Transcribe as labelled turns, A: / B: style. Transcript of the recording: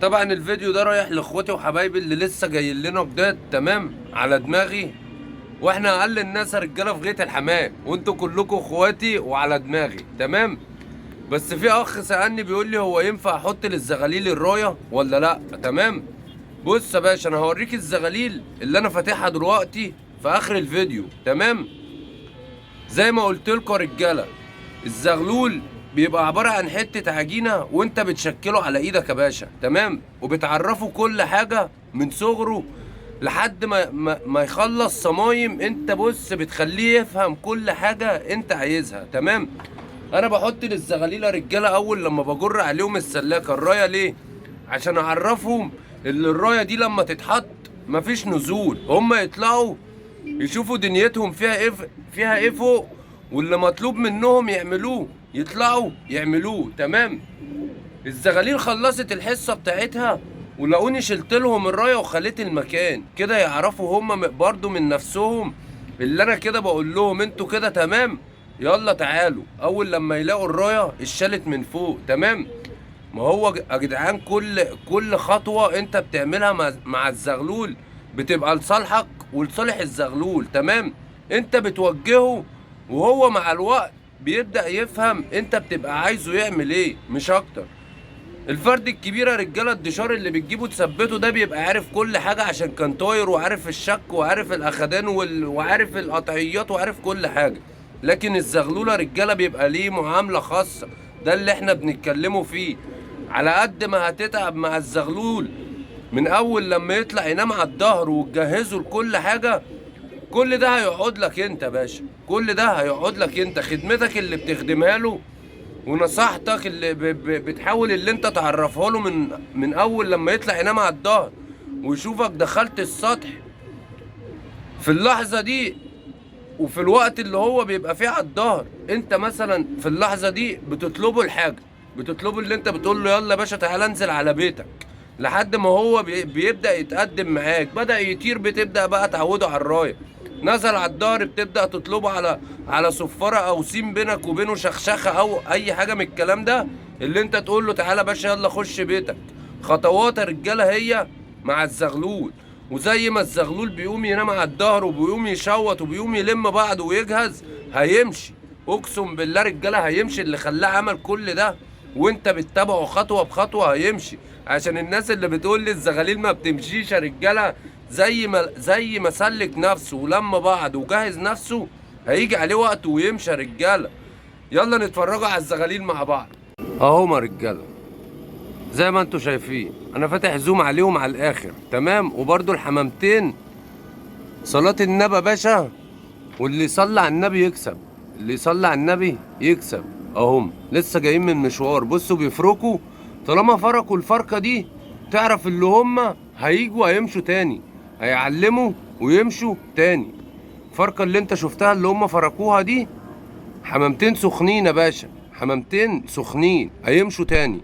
A: طبعا الفيديو ده رايح لاخواتي وحبايبي اللي لسه جايين لنا جداد، تمام، على دماغي. واحنا اقل الناس رجاله في غيط الحمام، وانتوا كلكم اخواتي وعلى دماغي، تمام. بس في اخ سألني بيقول لي هو ينفع احط للزغاليل الرايه ولا لا؟ تمام. بص يا باشا، انا هوريك الزغاليل اللي انا فاتحها دلوقتي في اخر الفيديو، تمام. زي ما قلت لكم يا رجاله، الزغلول بيبقى عباره عن حته عجينه وانت بتشكله على ايدك يا باشا، تمام، وبتعرفه كل حاجه من صغره لحد ما يخلص صمايم. انت بص بتخليه يفهم كل حاجه انت عايزها، تمام. انا بحط للزغاليل يا رجاله اول لما بجر عليهم السلاكه الرايه، ليه؟ عشان اعرفهم ان الرايه دي لما تتحط مفيش نزول، هم يطلعوا يشوفوا دنيتهم فيها ايه فوق، واللي مطلوب منهم يعملوه يطلعوا يعملوه، تمام. الزغاليل خلصت الحصه بتاعتها ولقوني شلت لهم الرايه وخليت المكان كده، يعرفوا هم برضو من نفسهم اللي انا كده بقول لهم انتوا كده تمام، يلا تعالوا. اول لما يلاقوا الرايه اتشالت من فوق، تمام. ما هو يا جدعان كل خطوه انت بتعملها مع الزغلول بتبقى لصالحك ولصالح الزغلول، تمام. انت بتوجهه وهو مع الوقت بيبدأ يفهم انت بتبقى عايزه يعمل ايه، مش اكتر. الفرد الكبير يا رجاله الدشار اللي بتجيبه تثبته ده بيبقى عارف كل حاجه عشان كان طاير، وعارف الشك وعارف الاخدان وعارف القطعيات وعارف كل حاجه. لكن الزغلوله رجاله بيبقى ليه معامله خاصه، ده اللي احنا بنتكلموا فيه. على قد ما هتتعب مع الزغلول من اول لما يطلع ينام على الظهر وتجهزه لكل حاجه، كل ده هيقعد لك انت يا باشا، كل ده هيقعد لك انت، خدمتك اللي بتخدمها له ونصيحتك اللي بتحاول اللي انت تعرفها له من اول لما يطلع ينام على الظهر ويشوفك دخلت السطح في اللحظه دي. وفي الوقت اللي هو بيبقى فيه على الظهر، انت مثلا في اللحظه دي بتطلبه الحاجه، بتطلبه اللي انت بتقول له يلا يا باشا تعالى انزل على بيتك، لحد ما هو بيبدا يتقدم معاك، بدا يطير بتبدا بقى تعوده على الرايه، نزل على الظهر بتبدا تطلبه على صفاره او سيم بينك وبينه شخشخه او اي حاجه من الكلام ده، اللي انت تقول له تعالى يا باشا يلا خش بيتك. خطوات يا رجاله هي مع الزغلول. وزي ما الزغلول بيقوم ينام على الظهر وبيقوم يشوط وبيقوم يلم بعضه ويجهز، هيمشي، اقسم بالله رجاله هيمشي. اللي خلاه عمل كل ده وانت بتتابعه خطوه بخطوه هيمشي. عشان الناس اللي بتقول لي الزغاليل ما بتمشيش يا رجاله، زي ما سلك نفسه ولم بعض وجهز نفسه هيجي عليه وقت ويمشي يا رجاله. يلا نتفرجوا على الزغاليل مع بعض اهو يا رجاله. زي ما انتوا شايفين انا فاتح زوم عليهم على الاخر، تمام. وبرضو الحمامتين صلاة النبي يا باشا، واللي يصلي على النبي يكسب، اللي يصلي على النبي يكسب. اهم لسه جايين من مشوار، بصوا بيفركوا، طالما فركوا الفركه دي تعرف اللي هم هيجوا هيمشوا تاني، هيعلموا ويمشوا تاني. الفركه اللي انت شفتها اللي هم فركوها دي حمامتين سخنين يا باشا، حمامتين سخنين هيمشوا تاني.